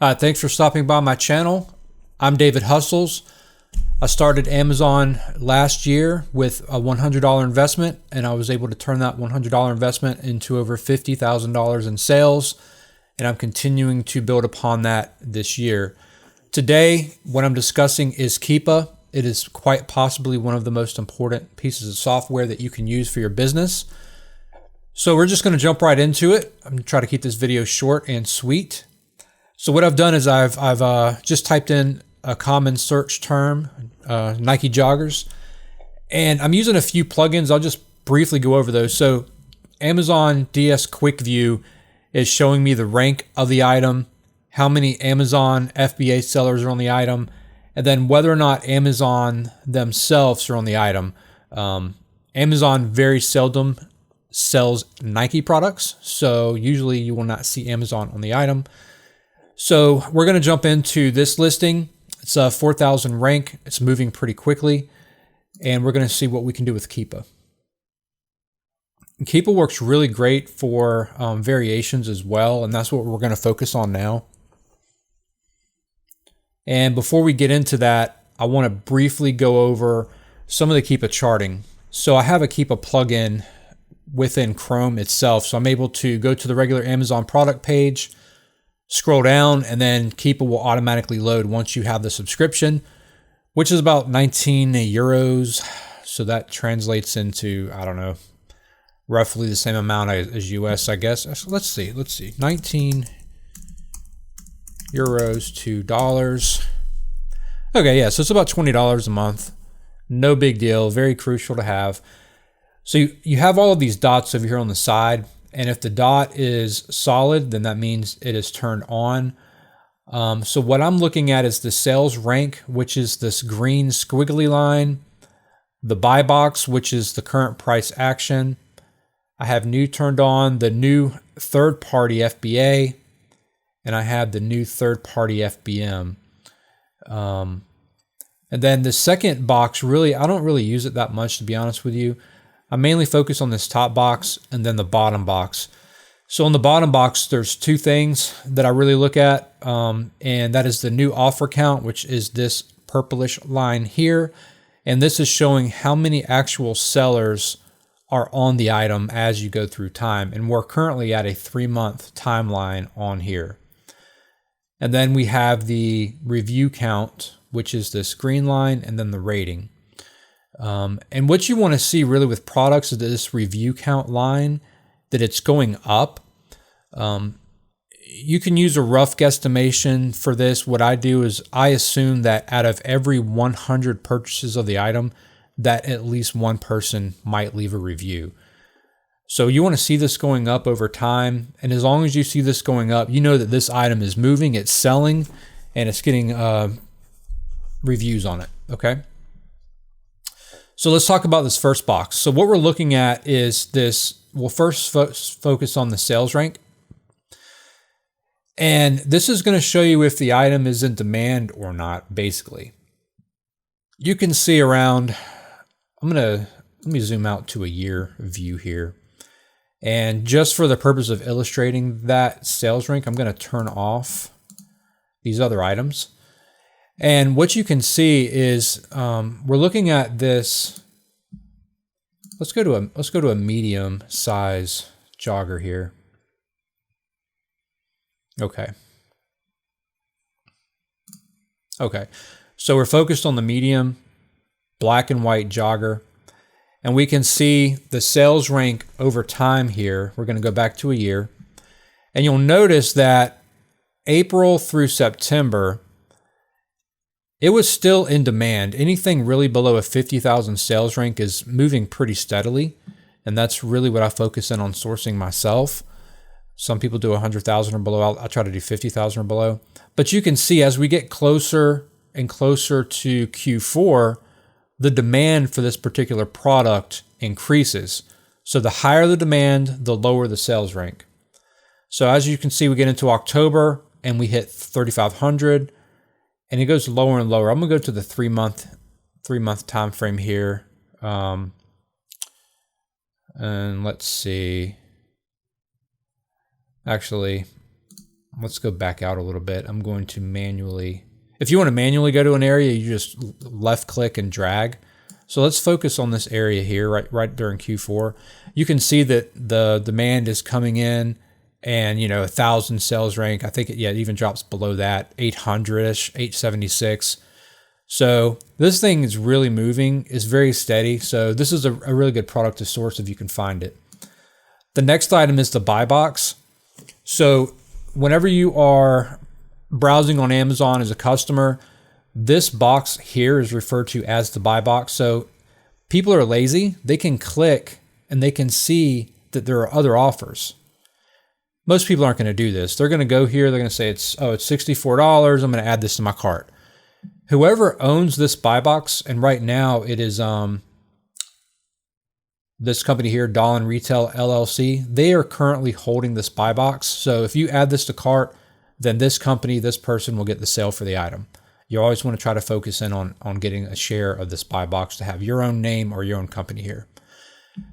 Thanks for stopping by my channel. I'm David Hustles. I started Amazon last year with a $100 investment, and I was able to turn that $100 investment into over $50,000 in sales, and I'm continuing to build upon that this year. Today, what I'm discussing is Keepa. It is quite possibly one of the most important pieces of software that you can use for your business. So we're just going to jump right into it. I'm going to try to keep this video short and sweet. So what I've done is I've just typed in a common search term, Nike joggers, and I'm using a few plugins. I'll just briefly go over those. So Amazon DS Quick View is showing me the rank of the item, how many Amazon FBA sellers are on the item, and then whether or not Amazon themselves are on the item. Amazon very seldom sells Nike products, so usually you will not see Amazon on the item. So we're going to jump into this listing. It's a 4,000 rank. It's moving pretty quickly, and we're going to see what we can do with Keepa. Keepa works really great for variations as well, and that's what we're going to focus on now. And before we get into that, I want to briefly go over some of the Keepa charting. So I have a Keepa plugin within Chrome itself, so I'm able to go to the regular Amazon product page, scroll down, and then Keepa will automatically load once you have the subscription, which is about 19 euros. So that translates into, I don't know, roughly the same amount as US, I guess. Let's see, 19 euros to dollars. Okay, yeah, so it's about $20 a month. No big deal, very crucial to have. So you have all of these dots over here on the side. And if the dot is solid, then that means it is turned on. So what I'm looking at is the sales rank, which is this green squiggly line, the buy box, which is the current price action. I have new turned on, the new third-party FBA, and I have the new third-party FBM. And then the second box, really, I don't really use it that much, to be honest with you. I mainly focus on this top box and then the bottom box. So on the bottom box, there's two things that I really look at, and that is the new offer count, which is this purplish line here. And this is showing how many actual sellers are on the item as you go through time. And we're currently at a 3-month timeline on here. And then we have the review count, which is this green line, and then the rating. And what you want to see really with products is this review count line, that it's going up. You can use a rough guesstimation for this. What I do is I assume that out of every 100 purchases of the item, that at least one person might leave a review. So you want to see this going up over time. And as long as you see this going up, you know that this item is moving, it's selling, and it's getting reviews on it, okay? So let's talk about this first box. So what we're looking at is this. We'll first focus on the sales rank. And this is going to show you if the item is in demand or not, basically. You can see around, let me zoom out to a year view here. And just for the purpose of illustrating that sales rank, I'm going to turn off these other items. And what you can see is we're looking at this. Let's go to a medium size jogger here. Okay. So we're focused on the medium black and white jogger, and we can see the sales rank over time here. We're going to go back to a year, and you'll notice that April through September, it was still in demand. Anything really below a 50,000 sales rank is moving pretty steadily, and that's really what I focus in on sourcing myself. Some people do 100,000 or below. I'll try to do 50,000 or below. But you can see as we get closer and closer to Q4, the demand for this particular product increases. So the higher the demand, the lower the sales rank. So as you can see, we get into October and we hit 3,500. And it goes lower and lower. I'm gonna go to the three month time frame here. And let's see. Actually, let's go back out a little bit. I'm going to manually, if you want to manually go to an area, you just left click and drag. So let's focus on this area here, right during Q4. You can see that the demand is coming in, and 1,000 sales rank. I think it even drops below that, 800-ish, 876. So this thing is really moving, is very steady. So this is a really good product to source if you can find it. The next item is the buy box. So whenever you are browsing on Amazon as a customer, this box here is referred to as the buy box. So people are lazy. They can click and they can see that there are other offers. Most people aren't going to do this. They're going to go here. They're going to say it's $64. I'm going to add this to my cart. Whoever owns this buy box, and right now it is this company here, Dolan Retail LLC, they are currently holding this buy box. So if you add this to cart, then this company, this person will get the sale for the item. You always want to try to focus in on getting a share of this buy box to have your own name or your own company here.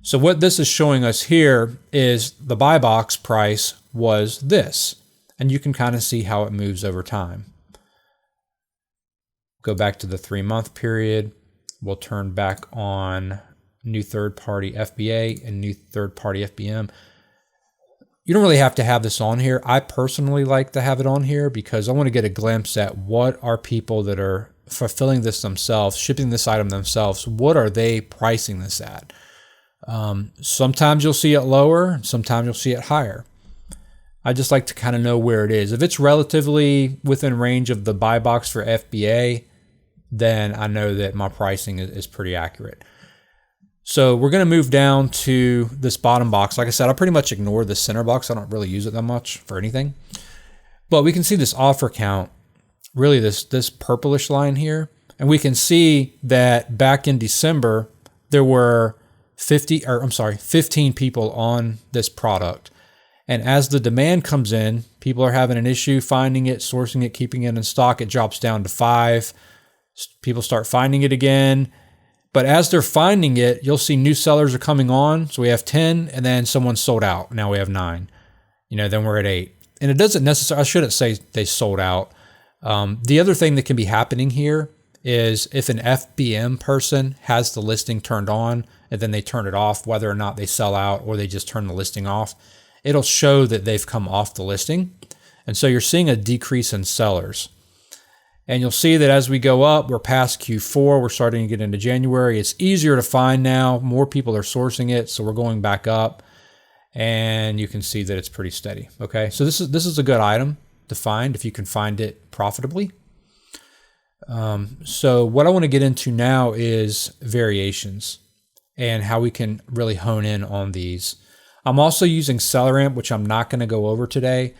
So what this is showing us here is the buy box price was this, and you can kind of see how it moves over time. Go back to the 3-month period. We'll turn back on new third-party FBA and new third-party FBM. You don't really have to have this on here. I personally like to have it on here because I want to get a glimpse at what are people that are fulfilling this themselves, shipping this item themselves, what are they pricing this at? Sometimes you'll see it lower, sometimes you'll see it higher. I just like to kind of know where it is. If it's relatively within range of the buy box for FBA, then I know that my pricing is pretty accurate. So we're going to move down to this bottom box. Like I said, I pretty much ignore the center box. I don't really use it that much for anything. But we can see this offer count, really this purplish line here. And we can see that back in December, there were 15 people on this product. And as the demand comes in, people are having an issue finding it, sourcing it, keeping it in stock. It drops down to 5. People start finding it again. But as they're finding it, you'll see new sellers are coming on. So we have 10, and then someone sold out. Now we have 9. Then we're at 8. And it doesn't necessarily, I shouldn't say they sold out. The other thing that can be happening here is if an FBM person has the listing turned on and then they turn it off, whether or not they sell out or they just turn the listing off, it'll show that they've come off the listing. And so you're seeing a decrease in sellers. And you'll see that as we go up, we're past Q4, we're starting to get into January. It's easier to find now. More people are sourcing it, so we're going back up. And you can see that it's pretty steady. Okay, so this is a good item to find if you can find it profitably. So what I want to get into now is variations and how we can really hone in on these. I'm also using SellerAmp, which I'm not going to go over today,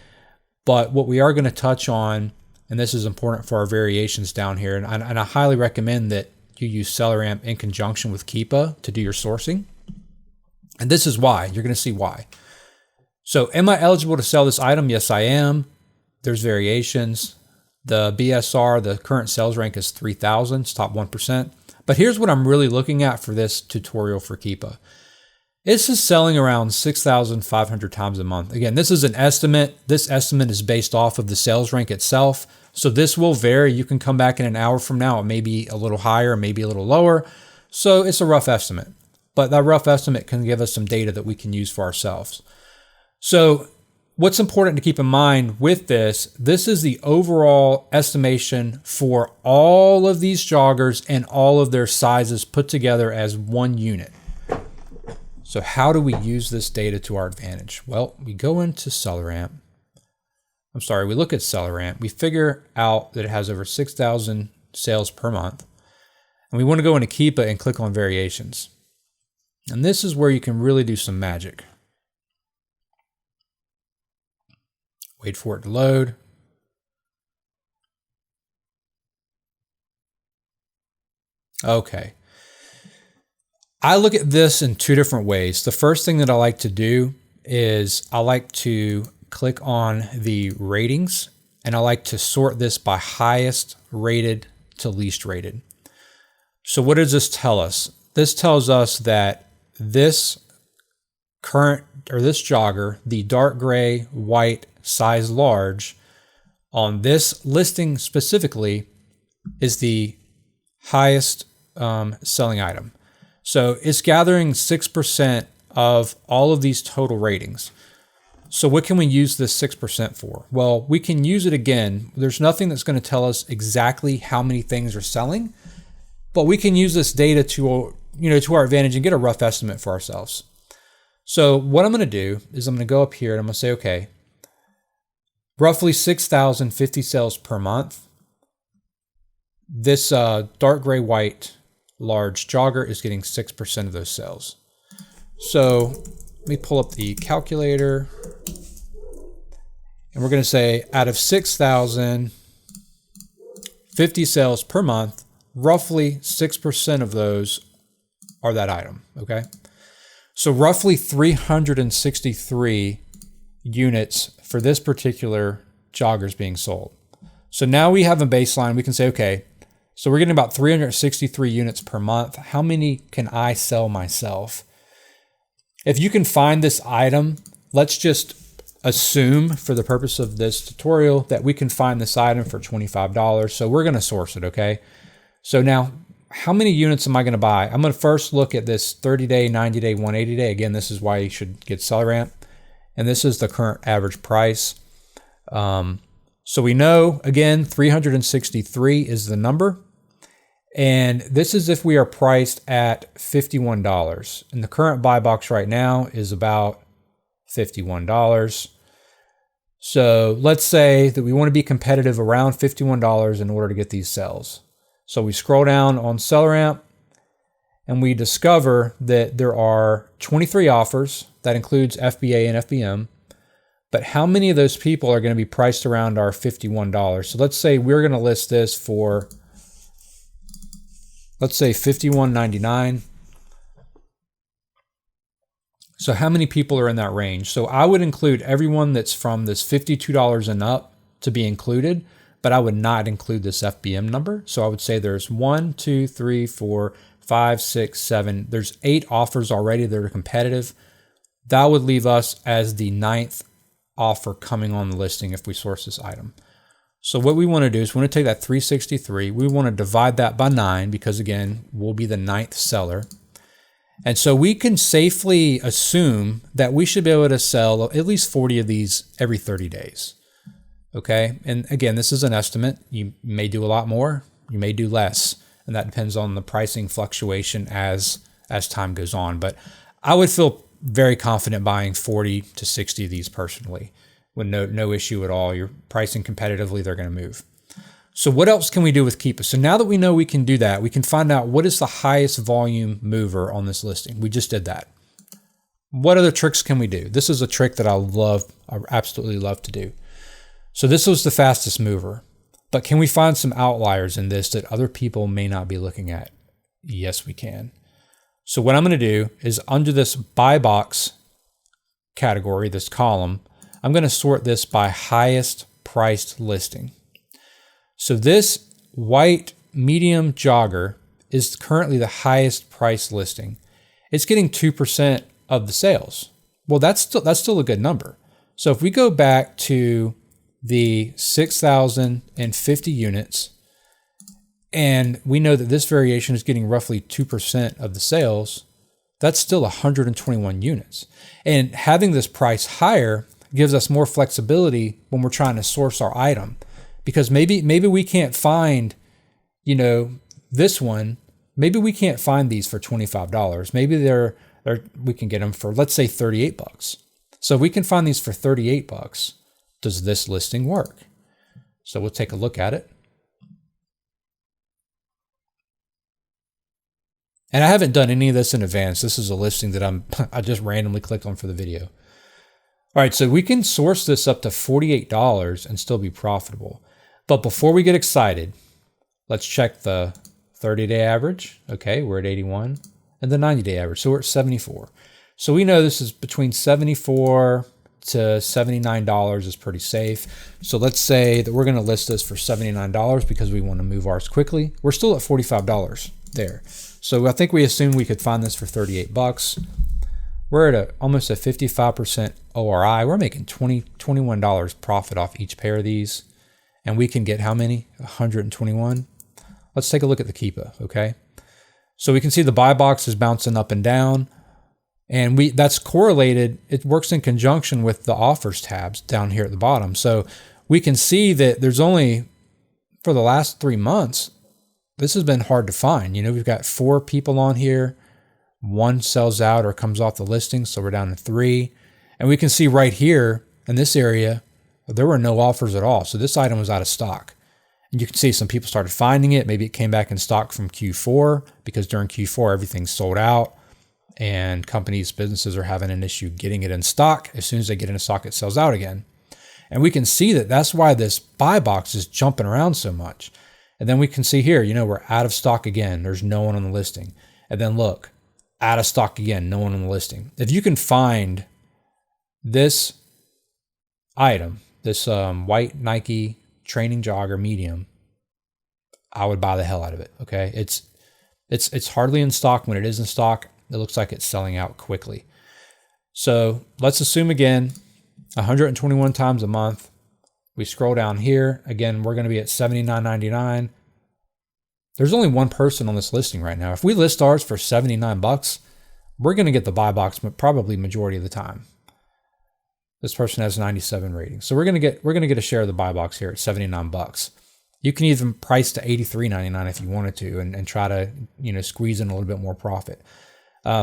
but what we are going to touch on, and this is important for our variations down here, and I highly recommend that you use SellerAmp in conjunction with Keepa to do your sourcing. And this is why. You're going to see why. So am I eligible to sell this item? Yes, I am. There's variations. The BSR, the current sales rank is 3,000. It's top 1%. But here's what I'm really looking at for this tutorial for Keepa. It's just selling around 6,500 times a month. Again, this is an estimate. This estimate is based off of the sales rank itself. So this will vary. You can come back in an hour from now. It may be a little higher, maybe a little lower. So it's a rough estimate. But that rough estimate can give us some data that we can use for ourselves. So what's important to keep in mind with this is the overall estimation for all of these joggers and all of their sizes put together as one unit. So how do we use this data to our advantage? Well, we go into SellerAmp. We look at SellerAmp. We figure out that it has over 6,000 sales per month. And we want to go into Keepa and click on variations. And this is where you can really do some magic. Wait for it to load. Okay. I look at this in two different ways. The first thing that I like to do is I like to click on the ratings, and I like to sort this by highest rated to least rated. So what does this tell us? This tells us that this jogger, the dark gray, white, size large, on this listing specifically is the highest selling item. So it's gathering 6% of all of these total ratings. So what can we use this 6% for? Well, we can use it again. There's nothing that's going to tell us exactly how many things are selling, but we can use this data to our advantage and get a rough estimate for ourselves. So what I'm going to do is I'm going to go up here and I'm going to say, okay, roughly 6,050 sales per month. This dark gray white large jogger is getting 6% of those sales. So let me pull up the calculator. And we're going to say out of 6,050 sales per month, roughly 6% of those are that item, okay? So roughly 363 units for this particular jogger is being sold. So now we have a baseline. We can say, okay, so we're getting about 363 units per month. How many can I sell myself? If you can find this item, let's just assume for the purpose of this tutorial that we can find this item for $25. So we're going to source it, okay? So now, how many units am I going to buy? I'm going to first look at this 30-day, 90-day, 180-day. Again, this is why you should get SellerAmp. And this is the current average price. So we know, again, 363 is the number. And this is if we are priced at $51. And the current buy box right now is about $51. So let's say that we want to be competitive around $51 in order to get these sales. So we scroll down on SellerAmp and we discover that there are 23 offers. That includes FBA and FBM. But how many of those people are going to be priced around our $51? So let's say we're going to list this for, let's say $51.99. So how many people are in that range? So I would include everyone that's from this $52 and up to be included, but I would not include this FBM number. So I would say there's 1, 2, 3, 4, 5, 6, 7. There's 8 offers already that are competitive. That would leave us as the 9th offer coming on the listing if we source this item. So what we want to do is we want to take that 363. We want to divide that by 9 because, again, we'll be the 9th seller. And so we can safely assume that we should be able to sell at least 40 of these every 30 days. Okay. And again, this is an estimate. You may do a lot more, you may do less. And that depends on the pricing fluctuation as time goes on. But I would feel very confident buying 40 to 60 of these personally with no issue at all. You're pricing competitively, they're going to move. So what else can we do with Keepa? So now that we know we can do that, we can find out what is the highest volume mover on this listing. We just did that. What other tricks can we do? This is a trick that I absolutely love to do. So this was the fastest mover, but can we find some outliers in this that other people may not be looking at? Yes, we can. So what I'm going to do is under this buy box category, this column, I'm going to sort this by highest priced listing. So this white medium jogger is currently the highest price listing. It's getting 2% of the sales. Well, that's still a good number. So if we go back to the 6,050 units, and we know that this variation is getting roughly 2% of the sales, that's still 121 units. And having this price higher gives us more flexibility when we're trying to source our item. Because maybe we can't find, this one, maybe we can't find these for $25. Maybe we can get them for, let's say, $38. So if we can find these for $38, does this listing work? So we'll take a look at it. And I haven't done any of this in advance. This is a listing that I just randomly clicked on for the video. All right, so we can source this up to $48 and still be profitable. But before we get excited, let's check the 30-day average. Okay, we're at 81. And the 90-day average, so we're at 74. So we know this is between $74 to $79 is pretty safe. So let's say that we're going to list this for $79 because we want to move ours quickly. We're still at $45 there. So I think we assumed we could find this for $38. We're at almost a 55% ORI. We're making $21 profit off each pair of these. and we can get how many? 121. Let's take a look at the Keepa, okay? So we can see the buy box is bouncing up and down, and that's correlated. It works in conjunction with the offers tabs down here at the bottom. So we can see that there's only, for the last 3 months, this has been hard to find. You know, we've got 4 people on here. 1 sells out or comes off the listing, so we're down to 3. And we can see right here in this area, there were no offers at all. So this item was out of stock. And you can see some people started finding it. Maybe it came back in stock from Q4 because during Q4, everything's sold out and companies, businesses are having an issue getting it in stock. As soon as they get in stock, it sells out again. And we can see that that's why this buy box is jumping around so much. And then we can see here, you know, we're out of stock again. There's no one on the listing. And then look, out of stock again, no one on the listing. If you can find this item, this white Nike training jogger medium, I would buy the hell out of it. Okay, it's hardly in stock. When it is in stock, it looks like it's selling out quickly. So let's assume again, 121 times a month. We scroll down here again. We're going to be at $79.99. There's only one person on this listing right now. If we list ours for $79, we're going to get the buy box probably majority of the time. This person has 97 ratings. So we're going to get a share of the buy box here at $79. You can even price to $83.99 if you wanted to and try to, you know, squeeze in a little bit more profit.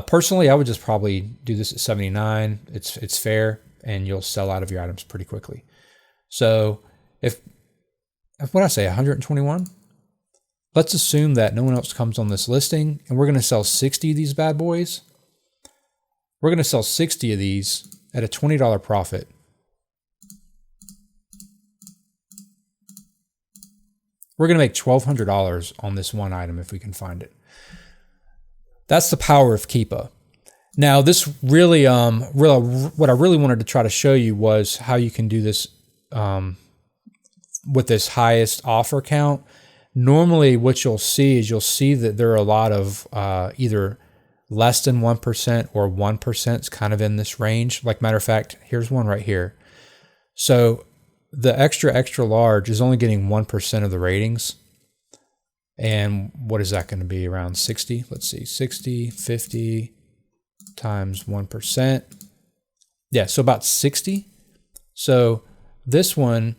Personally, I would just probably do this at $79. It's fair, and you'll sell out of your items pretty quickly. So if what I say, 121, let's assume that no one else comes on this listing, and we're going to sell 60 of these bad boys. We're going to sell 60 of these at a $20 profit. We're going to make $1,200 on this one item if we can find it. That's the power of Keepa. Now, this really, what I really wanted to try to show you was how you can do this with this highest offer count. Normally, what you'll see that there are a lot of either less than 1% or 1% is kind of in this range. Like, matter of fact, here's one right here. So the extra large is only getting 1% of the ratings. And what is that going to be? Around 60? Let's see, 60, 50 times 1%. Yeah, so about 60. So this one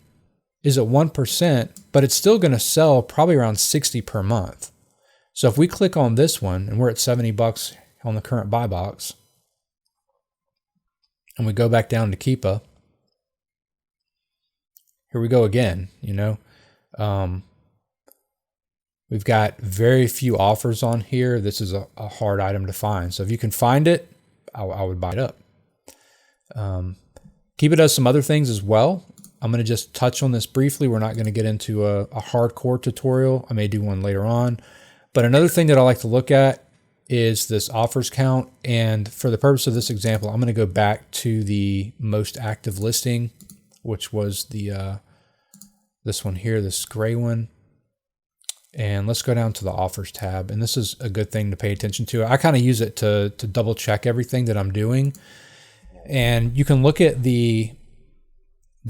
is at 1%, but it's still going to sell probably around 60 per month. So if we click on this one, and we're at $70 on the current buy box, and we go back down to Keepa, here we go again, you know. We've got very few offers on here. This is a hard item to find. So if you can find it, I would buy it up. Keepa does some other things as well. I'm going to just touch on this briefly. We're not going to get into a hardcore tutorial. I may do one later on. But another thing that I like to look at is this offers count. And for the purpose of this example, I'm going to go back to the most active listing, which was the this one here, this gray one. And let's go down to the offers tab. And this is a good thing to pay attention to. I kind of use it to double check everything that I'm doing. And you can look at the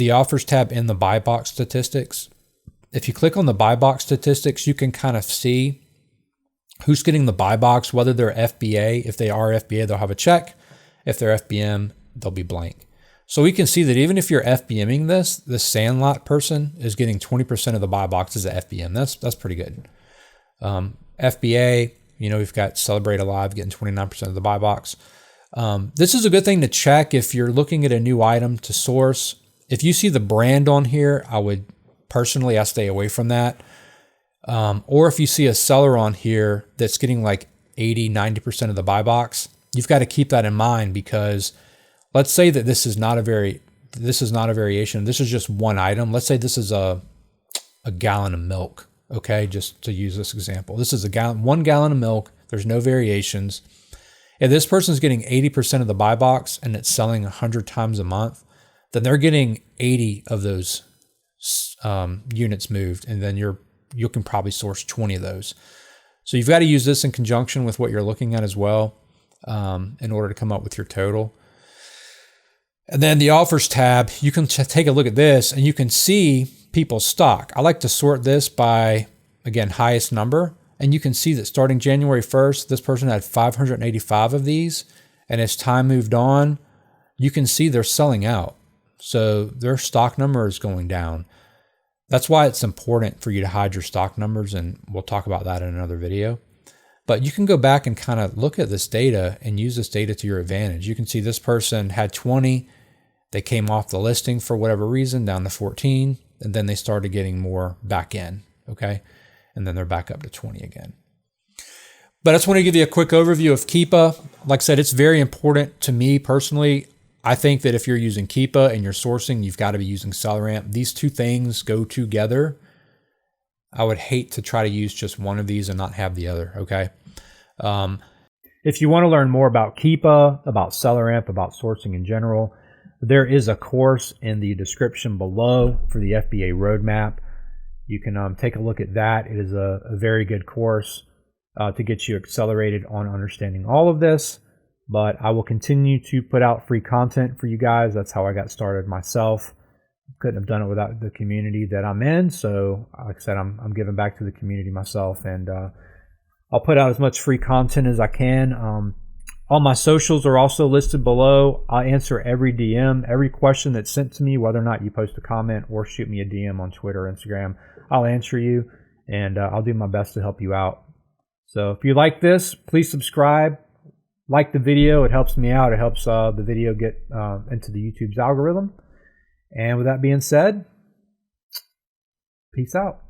offers tab in the buy box statistics. If you click on the buy box statistics, you can kind of see who's getting the buy box, whether they're FBA. If they are FBA, they'll have a check. If they're FBM, they'll be blank. So we can see that even if you're FBMing this Sandlot person is getting 20% of the buy boxes at FBM. That's pretty good. FBA, you know, we've got Celebrate Alive getting 29% of the buy box. This is a good thing to check if you're looking at a new item to source. If you see the brand on here, I stay away from that. Or if you see a seller on here that's getting like 80, 90% of the buy box, you've got to keep that in mind, because let's say that this is not a variation. This is just one item. Let's say this is a gallon of milk. Okay, just to use this example, this is 1 gallon of milk. There's no variations. If this person's getting 80% of the buy box and it's selling 100 times a month, then they're getting 80 of those units moved, and then you can probably source 20 of those. So you've got to use this in conjunction with what you're looking at as well, in order to come up with your total. And then the offers tab, you can take a look at this, and you can see people's stock. I like to sort this by, again, highest number. And you can see that starting January 1st, this person had 585 of these. And as time moved on, you can see they're selling out. So their stock number is going down. That's why it's important for you to hide your stock numbers. And we'll talk about that in another video. But you can go back and kind of look at this data and use this data to your advantage. You can see this person had 20. They came off the listing for whatever reason down to 14. And then they started getting more back in. Okay. And then they're back up to 20 again. But I just want to give you a quick overview of Keepa. Like I said, it's very important to me personally. I think that if you're using Keepa and you're sourcing, you've got to be using SellerAmp. These two things go together. I would hate to try to use just one of these and not have the other, okay? If you want to learn more about Keepa, about SellerAmp, about sourcing in general, there is a course in the description below for the FBA roadmap. You can take a look at that. It is a very good course to get you accelerated on understanding all of this. But I will continue to put out free content for you guys. That's how I got started myself. Couldn't have done it without the community that I'm in. So like I said, I'm giving back to the community myself. And I'll put out as much free content as I can. All my socials are also listed below. I answer every DM, every question that's sent to me, whether or not you post a comment or shoot me a DM on Twitter or Instagram. I'll answer you, and I'll do my best to help you out. So if you like this, please subscribe. Like the video. It helps me out. It helps the video get into the YouTube's algorithm. And with that being said, peace out.